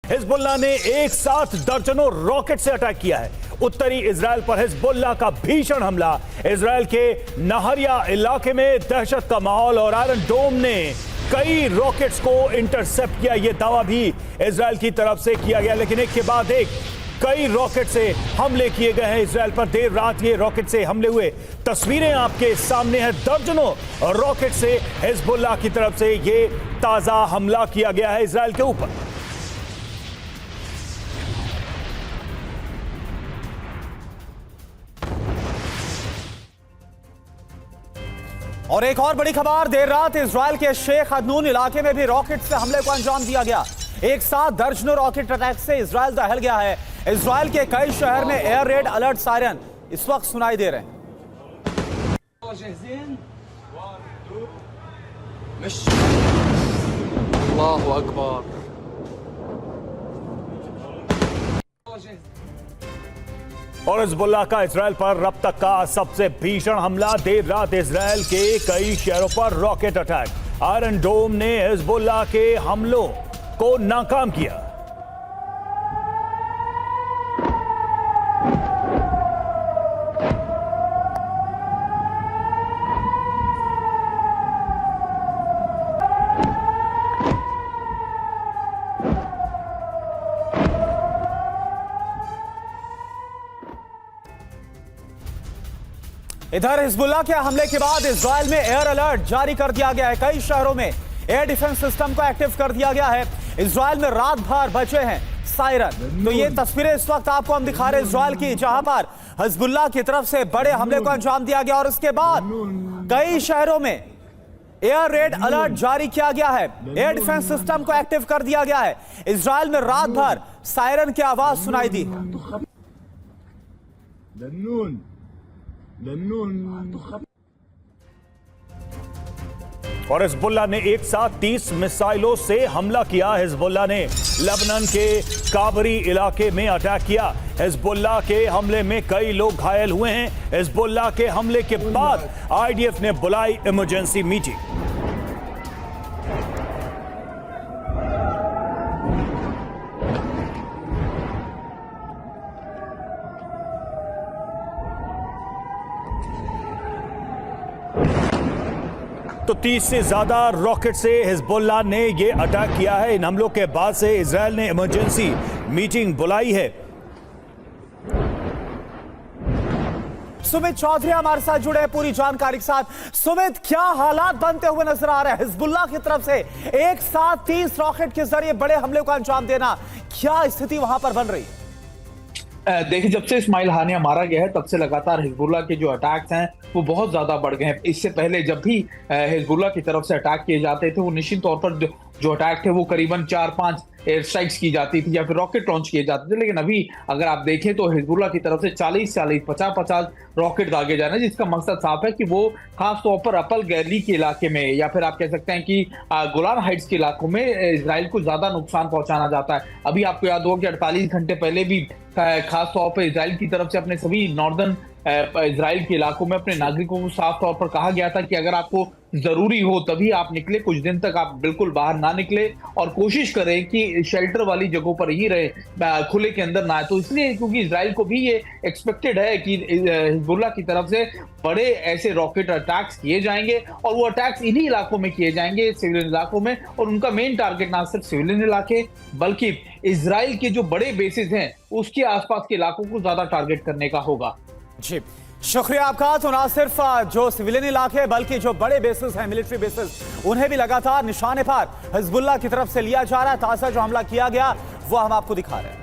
Hezbollah ने एक साथ दर्जनों रॉकेट से अटैक किया है। उत्तरी इजराइल पर हिजबुल्लाह का भीषण हमला, इजराइल के नहरिया इलाके में दहशत का माहौल और आयरन डोम ने कई रॉकेट्स को इंटरसेप्ट किया। यह दावा भी इजराइल की तरफ से किया गया, लेकिन एक के बाद एक कई रॉकेट से हमले किए गए हैं इजराइल पर। देर रात ये रॉकेट से हमले हुए तस्वीरें आपके सामने हैं। दर्जनों रॉकेट से हिजबुल्लाह की तरफ से ये ताजा हमला किया गया है इजराइल के ऊपर। और एक और बड़ी खबर, देर रात इजराइल के शेख अदनून इलाके में भी रॉकेट से हमले को अंजाम दिया गया। एक साथ दर्जनों रॉकेट अटैक से इजराइल दहल गया है। इजराइल के कई शहर में एयर रेड अलर्ट सायरन इस वक्त सुनाई दे रहे हैं। अल्लाहु अकबर। और हिजबुल्लाह का इजराइल पर अब तक का सबसे भीषण हमला, देर रात इजराइल के कई शहरों पर रॉकेट अटैक। आयरन डोम ने हिजबुल्लाह के हमलों को नाकाम किया। इधर हिजबुल्लाह के हमले के बाद इजराइल में एयर अलर्ट जारी कर दिया गया है। कई शहरों में एयर डिफेंस सिस्टम को एक्टिव कर दिया गया है। इजराइल में रात भर बजे हैं सायरन। तो ये तस्वीरें इस वक्त आपको हम दिखा रहे हैं इजराइल की, जहां पर हिजबुल्लाह की तरफ से बड़े हमले को अंजाम दिया गया और उसके बाद कई शहरों में एयर रेड अलर्ट जारी किया गया है। एयर डिफेंस सिस्टम को एक्टिव कर दिया गया है। इजराइल में रात भर सायरन की आवाज सुनाई दी। और हिजबुल्लाह ने एक साथ 30 मिसाइलों से हमला किया। हिजबुल्लाह ने लेबनान के काबरी इलाके में अटैक किया। हिजबुल्लाह के हमले में कई लोग घायल हुए हैं। हिजबुल्लाह के हमले के बाद आईडीएफ ने बुलाई इमरजेंसी मीटिंग। तो 30 से ज्यादा रॉकेट से हिजबुल्लाह ने यह अटैक किया है। इन हमलों के बाद से इजराइल ने इमरजेंसी मीटिंग बुलाई है। सुमित चौधरी हमारे साथ जुड़े हैं पूरी जानकारी के साथ। सुमित, क्या हालात बनते हुए नजर आ रहे हैं? हिजबुल्लाह की तरफ से एक साथ 30 रॉकेट के जरिए बड़े हमले को अंजाम देना, क्या स्थिति वहां पर बन रही है? देखिए, जब से इस्माइल हानिया मारा गया है तब से लगातार हिजबुल्लाह के जो अटैक्स हैं वो बहुत ज्यादा बढ़ गए हैं। इससे पहले जब भी हिजबुल्लाह की तरफ से अटैक किए जाते थे वो निश्चित तौर पर जो अटैक थे वो करीबन 4-5 एयर स्ट्राइक्स की जाती थी या फिर रॉकेट लॉन्च किए जाते थे। लेकिन अभी अगर आप देखें तो हिजबुल्लाह की तरफ से 40-40, 50-50 रॉकेट दागे जा रहे हैं, जिसका मकसद साफ है कि वो खासतौर पर अपल गैली के इलाके में या फिर आप कह सकते हैं कि गोलान हाइट्स के इलाकों में इजराइल को ज्यादा नुकसान पहुंचाना जाता है। अभी आपको याद होगा कि 48 घंटे पहले भी खासतौर पर इजराइल की तरफ से अपने सभी नॉर्दर्न इजराइल के इलाकों में अपने नागरिकों को साफ तौर पर कहा गया था कि अगर आपको जरूरी हो तभी आप निकले, कुछ दिन तक आप बिल्कुल बाहर ना निकले और कोशिश करें कि शेल्टर वाली जगहों पर ही रहे, खुले के अंदर ना आए। तो इसलिए क्योंकि इजराइल को भी ये एक्सपेक्टेड है कि हिजबुल्लाह की तरफ से बड़े ऐसे रॉकेट अटैक्स किए जाएंगे और वो अटैक्स इन्हीं इलाकों में किए जाएंगे, सिविलियन इलाकों में। और उनका मेन टारगेट ना सिर्फ सिविलियन इलाके बल्कि इजराइल के जो बड़े बेसिस हैं उसके आसपास के इलाकों को ज्यादा टारगेट करने का होगा। जी, शुक्रिया आपका। तो ना सिर्फ जो सिविलियन इलाके बल्कि जो बड़े बेसिस हैं, मिलिट्री बेसिस, उन्हें भी लगातार निशाने पर हिजबुल्लाह की तरफ से लिया जा रहा है। ताजा जो हमला किया गया वो हम आपको दिखा रहे हैं।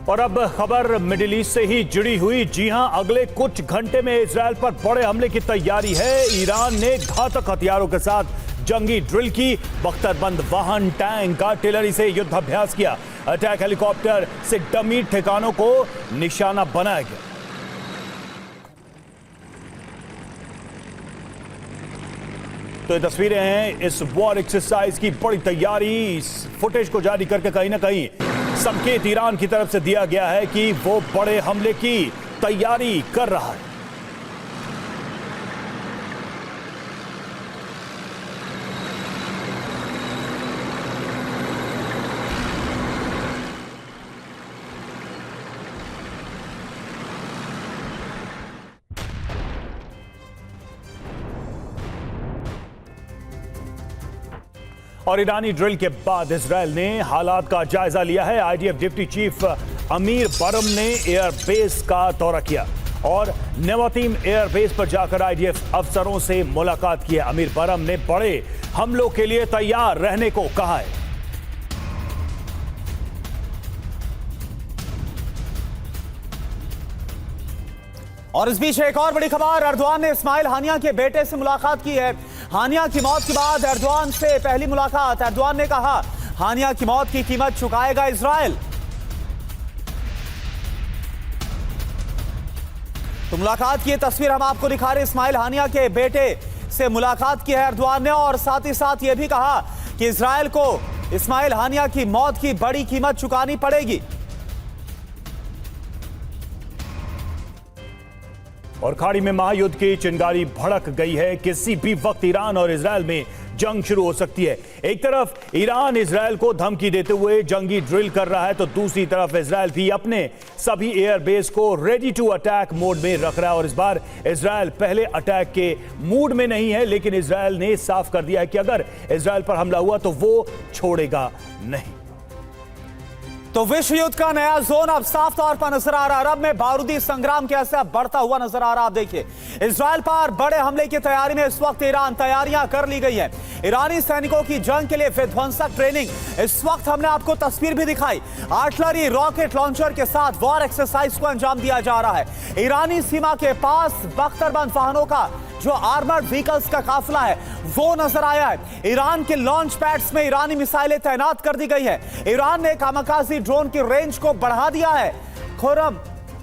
और अब खबर मिडिल ईस्ट से ही जुड़ी हुई। जी हां, अगले कुछ घंटे में इजराइल पर बड़े हमले की तैयारी है। ईरान ने घातक हथियारों के साथ जंगी ड्रिल की, बख्तरबंद वाहन, टैंक, आर्टिलरी से युद्ध अभ्यास किया। अटैक हेलीकॉप्टर से डमी ठिकानों को निशाना बनाया गया। तो ये तस्वीरें हैं इस वॉर एक्सरसाइज की बड़ी तैयारी। इस फुटेज को जारी करके कहीं ना कहीं संकेत ईरान की तरफ से दिया गया है कि वो बड़े हमले की तैयारी कर रहा है। और ईरानी ड्रिल के बाद इजरायल ने हालात का जायजा लिया है। आईडीएफ डिप्टी चीफ अमीर बरम ने एयरबेस का दौरा किया और नेवातीम एयरबेस पर जाकर आईडीएफ अफसरों से मुलाकात की है। अमीर बरम ने बड़े हमलों के लिए तैयार रहने को कहा है। और इस बीच एक और बड़ी खबर, एर्दोआन ने इस्माइल हानिया के बेटे से मुलाकात की है। हानिया की मौत के बाद एर्दोआन से पहली मुलाकात। एर्दोआन ने कहा हानिया की मौत की कीमत चुकाएगा इजरायल। तो मुलाकात की तस्वीर हम आपको दिखा रहे। इस्माइल हानिया के बेटे से मुलाकात की है एर्दोआन ने और साथ ही साथ यह भी कहा कि इजरायल को इस्माइल हानिया की मौत की बड़ी कीमत चुकानी पड़ेगी। और खाड़ी में महायुद्ध की चिंगारी भड़क गई है। किसी भी वक्त ईरान और इजरायल में जंग शुरू हो सकती है। एक तरफ ईरान इजरायल को धमकी देते हुए जंगी ड्रिल कर रहा है तो दूसरी तरफ इजरायल भी अपने सभी एयरबेस को रेडी टू अटैक मोड में रख रहा है। और इस बार इजरायल पहले अटैक के मूड में नहीं है, लेकिन इजरायल ने साफ कर दिया है कि अगर इजरायल पर हमला हुआ तो वो छोड़ेगा नहीं। तो विश्व युद्ध का नया जोन अब साफ तौर पर नजर आ रहा है। अरब में बारूदी संग्राम कैसे बढ़ता हुआ नजर आ रहा है। आप देखिए इजरायल पर बड़े हमले की तैयारी में इस वक्त ईरान तैयारियां कर ली गई है। ईरानी सैनिकों की जंग के लिए विध्वंसक ट्रेनिंग इस वक्त हमने आपको तस्वीर भी दिखाई। आर्टिलरी रॉकेट लॉन्चर के साथ वॉर एक्सरसाइज को अंजाम दिया जा रहा है। ईरानी सीमा के पास बख्तरबंद वाहनों का जो आर्मर्ड व्हीकल्स का काफिला है वो नजर आया है। ईरान के लॉन्च पैड्स में ईरानी मिसाइलें तैनात कर दी गई है। ईरान ने कामाकाजी ड्रोन की रेंज को बढ़ा दिया है। खुर्रम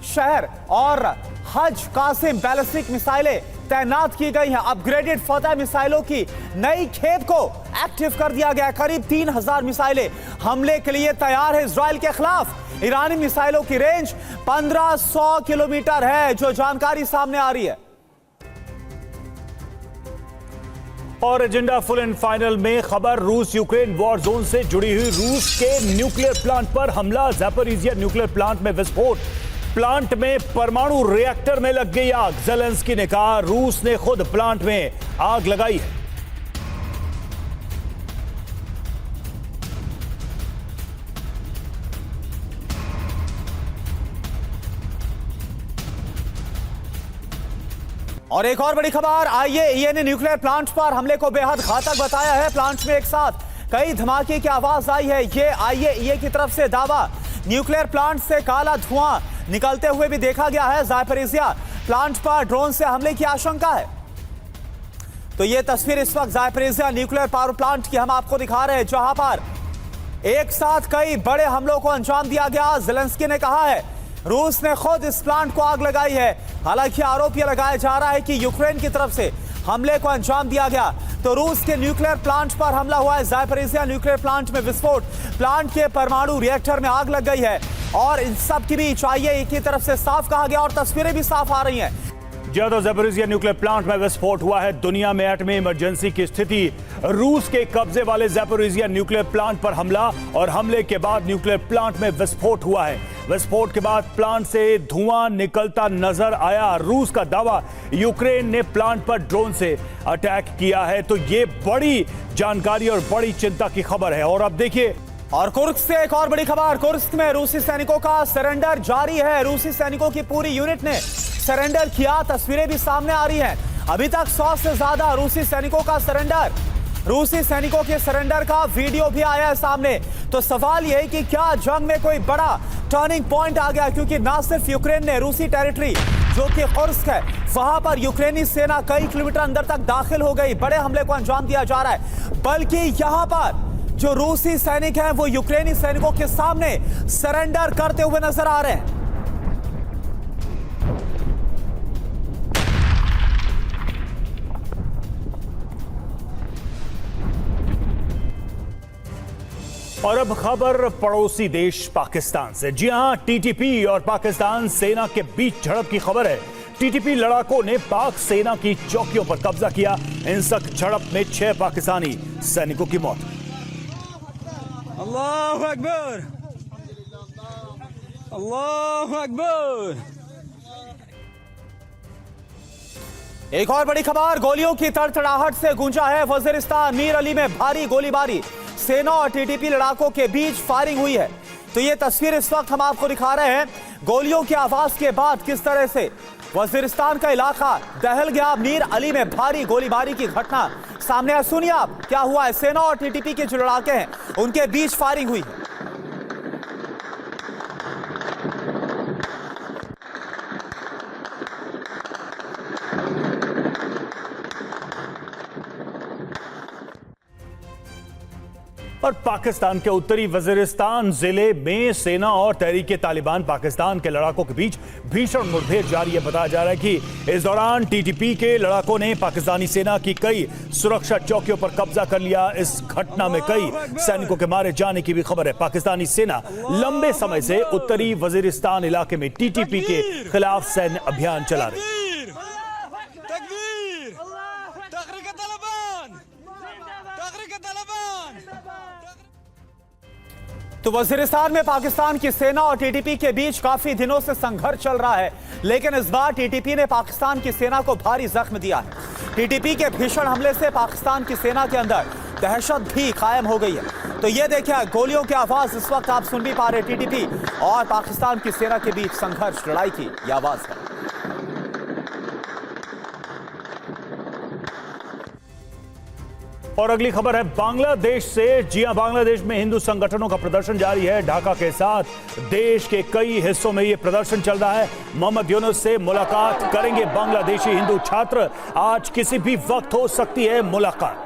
शहर और हज कासिम बैलिस्टिक मिसाइलें तैनात की गई हैं। अपग्रेडेड फतह मिसाइलों की नई खेप को एक्टिव कर दिया गया। करीब 3000 मिसाइलें हमले के लिए तैयार है इजरायल के खिलाफ। ईरानी मिसाइलों की रेंज 1500 किलोमीटर है, जो जानकारी सामने आ रही है। और एजेंडा फुल एंड फाइनल में खबर, रूस यूक्रेन वॉर जोन से जुड़ी हुई रूस के न्यूक्लियर प्लांट पर हमला। ज़ैपोरिज़िया न्यूक्लियर प्लांट में विस्फोट, प्लांट में परमाणु रिएक्टर में लग गई आग। ज़ेलेंस्की ने कहा रूस ने खुद प्लांट में आग लगाई है। और एक और बड़ी खबर, आईएईए ने न्यूक्लियर प्लांट पर हमले को बेहद घातक बताया है। प्लांट में एक साथ कई धमाके की आवाज आई है, ये आईएईए की तरफ से दावा। न्यूक्लियर प्लांट से काला धुआं निकलते हुए भी देखा गया है। ज़ैपोरिज़िया प्लांट पर ड्रोन से हमले की आशंका है। तो ये तस्वीर इस वक्त ज़ैपोरिज़िया न्यूक्लियर पावर प्लांट की हम आपको दिखा रहे हैं, जहां पर एक साथ कई बड़े हमलों को अंजाम दिया गया। ज़ेलेंस्की ने कहा है रूस ने खुद इस प्लांट को आग लगाई है। हालांकि आरोप यह लगाया जा रहा है कि यूक्रेन की तरफ से हमले को अंजाम दिया गया। तो रूस के न्यूक्लियर प्लांट पर हमला हुआ है। ज़ैपोरिज़िया न्यूक्लियर प्लांट में विस्फोट, प्लांट के परमाणु रिएक्टर में आग लग गई है। और इन सब की भी आईएईए की तरफ से साफ कहा गया और तस्वीरें भी साफ आ रही हैं। ज्यादा ज़ैपोरिज़िया न्यूक्लियर प्लांट में विस्फोट हुआ है। दुनिया में एटमी इमरजेंसी की स्थिति। रूस के कब्जे वाले ज़ैपोरिज़िया न्यूक्लियर प्लांट पर हमला और हमले के बाद न्यूक्लियर प्लांट में विस्फोट हुआ है। विस्फोट के बाद प्लांट से धुआं निकलता नजर आया। रूस का दावा यूक्रेन ने प्लांट पर ड्रोन से अटैक किया है। तो ये बड़ी जानकारी और बड़ी चिंता की खबर है। और अब देखिए, और कुर्स्क से एक और बड़ी खबर, कुर्स्क में रूसी सैनिकों का सरेंडर जारी है। रूसी सैनिकों की पूरी यूनिट ने सरेंडर किया, तस्वीरें भी सामने आ रही हैं। अभी तक 100 से ज्यादा रूसी सैनिकों का सरेंडर, रूसी सैनिकों के सरेंडर का वीडियो भी आया है सामने। तो सवाल यह है कि क्या जंग में कोई बड़ा टर्निंग पॉइंट आ गया, क्योंकि ना सिर्फ यूक्रेन ने रूसी टेरिटरी जो कि कुर्स्क है वहां पर यूक्रेनी सेना कई किलोमीटर अंदर तक दाखिल हो गई, बड़े हमले को अंजाम दिया जा रहा है, बल्कि यहां पर जो रूसी सैनिक हैं वो यूक्रेनी सैनिकों के सामने सरेंडर करते हुए नजर आ रहे हैं। और अब खबर पड़ोसी देश पाकिस्तान से। जी हां, टीटीपी और पाकिस्तान सेना के बीच झड़प की खबर है। टीटीपी लड़ाकों ने पाक सेना की चौकियों पर कब्जा किया। हिंसक झड़प में 6 पाकिस्तानी सैनिकों की मौत। अल्लाहु अकबर, अल्लाहु अकबर। एक और बड़ी खबर, गोलियों की तड़तड़ाहट से गूंजा है वजीरिस्तान। मीर अली में भारी गोलीबारी, सेना और टीटीपी लड़ाकों के बीच फायरिंग हुई है। तो ये तस्वीर इस वक्त हम आपको दिखा रहे हैं। गोलियों की आवाज के बाद किस तरह से वजीरिस्तान का इलाका दहल गया। मीर अली में भारी गोलीबारी की घटना सामने है। सुनिए आप क्या हुआ है। सेना और टीटीपी के जो लड़ाके हैं उनके बीच फायरिंग हुई है। और पाकिस्तान के उत्तरी वजीरिस्तान जिले में सेना और तहरीक तालिबान पाकिस्तान के लड़ाकों के बीच भीषण मुठभेड़ जारी है। बताया जा रहा है कि इस दौरान टीटीपी के लड़ाकों ने पाकिस्तानी सेना की कई सुरक्षा चौकियों पर कब्जा कर लिया। इस घटना में कई सैनिकों के मारे जाने की भी खबर है। पाकिस्तानी सेना लंबे समय से उत्तरी वजीरिस्तान इलाके में टीटीपी के खिलाफ सैन्य अभियान चला रही है। तो वजीरिस्तान में पाकिस्तान की सेना और टीटीपी के बीच काफी दिनों से संघर्ष चल रहा है, लेकिन इस बार टीटीपी ने पाकिस्तान की सेना को भारी जख्म दिया है। टीटीपी के भीषण हमले से पाकिस्तान की सेना के अंदर दहशत भी कायम हो गई है। तो ये देखिए, गोलियों की आवाज इस वक्त आप सुन भी पा रहे। टीटीपी और पाकिस्तान की सेना के बीच संघर्ष, लड़ाई की यह आवाज है। और अगली खबर है बांग्लादेश से। जी हां, बांग्लादेश में हिंदू संगठनों का प्रदर्शन जारी है। ढाका के साथ देश के कई हिस्सों में यह प्रदर्शन चल रहा है। मोहम्मद यूनुस से मुलाकात करेंगे बांग्लादेशी हिंदू छात्र। आज किसी भी वक्त हो सकती है मुलाकात।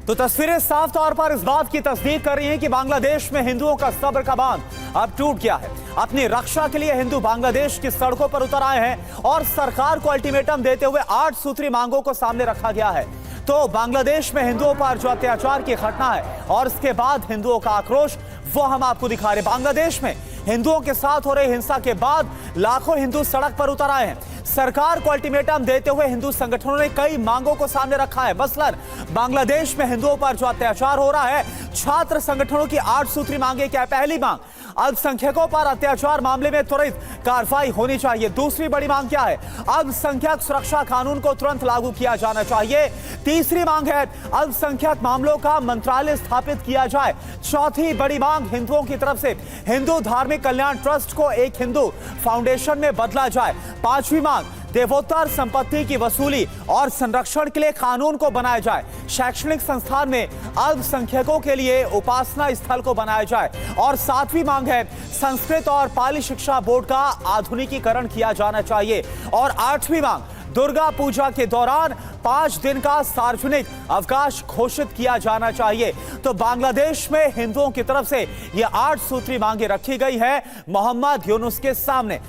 तो तस्वीरें साफ तौर पर इस बात की तस्दीक कर रही हैं कि बांग्लादेश में हिंदुओं का सब्र का बांध अब टूट गया है। अपनी रक्षा के लिए हिंदू बांग्लादेश की सड़कों पर उतर आए हैं और सरकार को अल्टीमेटम देते हुए 8 सूत्री मांगों को सामने रखा गया है। तो बांग्लादेश में हिंदुओं पर जो अत्याचार की घटना है और इसके बाद हिंदुओं का आक्रोश, वो हम आपको दिखा रहे। बांग्लादेश में हिंदुओं के साथ हो रही हिंसा के बाद लाखों हिंदू सड़क पर उतर आए हैं। सरकार को अल्टीमेटम देते हुए हिंदू संगठनों ने कई मांगों को सामने रखा है। मसलन बांग्लादेश में हिंदुओं पर जो अत्याचार हो रहा है, छात्र संगठनों की 8 सूत्री मांगे क्या है। पहली मांग, अल्पसंख्यकों पर अत्याचार मामले में त्वरित कार्रवाई होनी चाहिए। दूसरी बड़ी मांग क्या है, अल्पसंख्यक सुरक्षा कानून को तुरंत लागू किया जाना चाहिए। तीसरी मांग है अल्पसंख्यक मामलों का मंत्रालय स्थापित किया जाए। चौथी बड़ी मांग हिंदुओं की तरफ से हिंदू धार्मिक कल्याण ट्रस्ट को एक हिंदू फाउंडेशन में बदला जाए। पांचवी मांग, देवोत्तर संपत्ति की वसूली और संरक्षण के लिए कानून को बनाया जाए। शैक्षणिक संस्थान में अल्पसंख्यकों के लिए उपासना स्थल को बनाया जाए। और सातवीं मांग है संस्कृत और पाली शिक्षा बोर्ड का आधुनिकीकरण किया जाना चाहिए। और आठवीं मांग, दुर्गा पूजा के दौरान 5 दिन का सार्वजनिक अवकाश घोषित किया जाना चाहिए। तो बांग्लादेश में हिंदुओं की तरफ से ये 8 सूत्री मांगे रखी गई है मोहम्मद यूनुस के सामने।